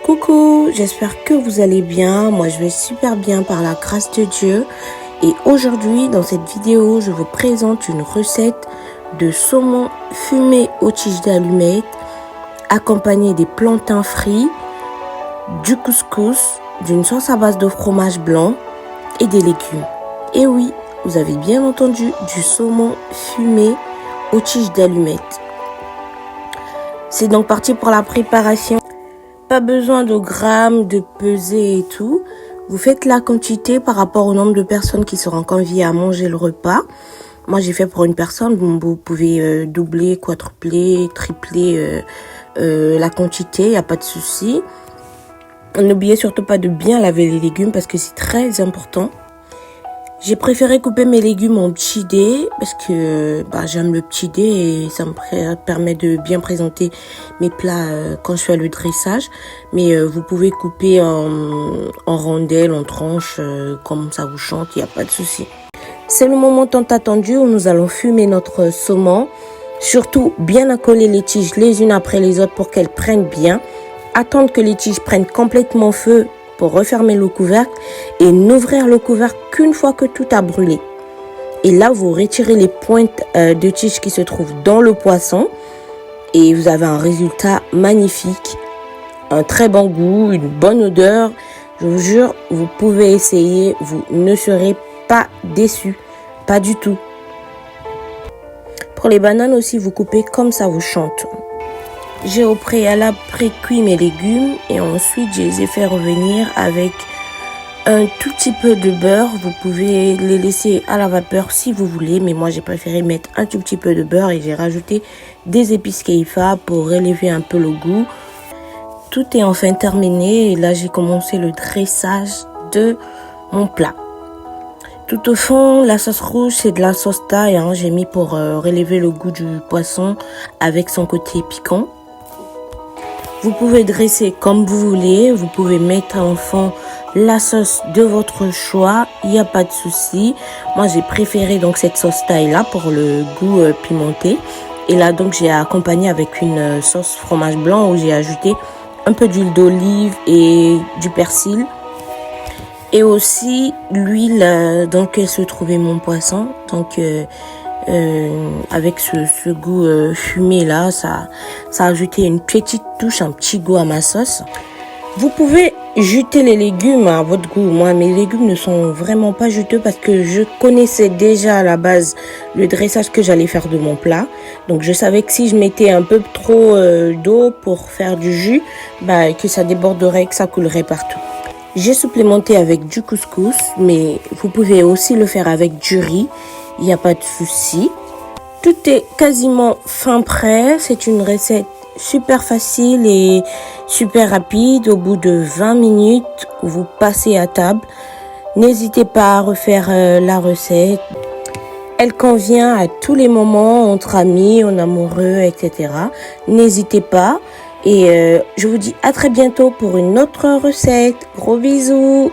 Coucou, j'espère que vous allez bien. Moi, je vais super bien par la grâce de Dieu. Et aujourd'hui, dans cette vidéo, je vous présente une recette de saumon fumé aux tiges d'allumettes, accompagné des plantains frits, du couscous, d'une sauce à base de fromage blanc et des légumes. Et oui, vous avez bien entendu, du saumon fumé aux tiges d'allumettes. C'est donc parti pour la préparation. Pas besoin de grammes, de peser et tout. Vous faites la quantité par rapport au nombre de personnes qui seront conviées à manger le repas. Moi, j'ai fait pour une personne. Vous pouvez doubler, quadrupler, tripler la quantité. Il n'y a pas de souci. N'oubliez surtout pas de bien laver les légumes parce que c'est très important. J'ai préféré couper mes légumes en petits dés parce que j'aime le petit dé et ça me permet de bien présenter mes plats quand je fais le dressage. Mais vous pouvez couper en rondelles, en tranches, comme ça vous chante, il n'y a pas de souci. C'est le moment tant attendu où nous allons fumer notre saumon. Surtout bien accoler les tiges les unes après les autres pour qu'elles prennent bien. Attendre que les tiges prennent complètement feu pour refermer le couvercle et n'ouvrir le couvercle qu'une fois que tout a brûlé. Et là, vous retirez les pointes de tiges qui se trouvent dans le poisson et vous avez un résultat magnifique, un très bon goût, une bonne odeur. Je vous jure, vous pouvez essayer, vous ne serez pas déçus, pas du tout. Pour les bananes aussi, vous coupez comme ça vous chante. J'ai au préalable pré-cuit mes légumes et ensuite je les ai fait revenir avec un tout petit peu de beurre. Vous pouvez les laisser à la vapeur si vous voulez, mais moi j'ai préféré mettre un tout petit peu de beurre et j'ai rajouté des épices keifa pour élever un peu le goût. Tout est enfin terminé et là j'ai commencé le dressage de mon plat. Tout au fond, la sauce rouge, c'est de la sauce thaï. J'ai mis pour relever le goût du poisson avec son côté piquant. Vous pouvez dresser comme vous voulez. Vous pouvez mettre en fond la sauce de votre choix. Il n'y a pas de souci. Moi, j'ai préféré donc cette sauce thaï là pour le goût pimenté. Et là, donc, j'ai accompagné avec une sauce fromage blanc où j'ai ajouté un peu d'huile d'olive et du persil. Et aussi l'huile dans laquelle se trouvait mon poisson. Donc avec ce goût fumé là, ça a ajouté une petite touche, un petit goût à ma sauce. Vous pouvez jeter les légumes à votre goût. Moi, mes légumes ne sont vraiment pas juteux parce que je connaissais déjà à la base le dressage que j'allais faire de mon plat. Donc je savais que si je mettais un peu trop d'eau pour faire du jus, que ça déborderait, que ça coulerait partout. J'ai supplémenté avec du couscous, mais vous pouvez aussi le faire avec du riz. Il n'y a pas de souci. Tout est quasiment fin prêt. C'est une recette super facile et super rapide. Au bout de 20 minutes, vous passez à table. N'hésitez pas à refaire la recette. Elle convient à tous les moments, entre amis, en amoureux, etc. N'hésitez pas. Et je vous dis à très bientôt pour une autre recette. Gros bisous!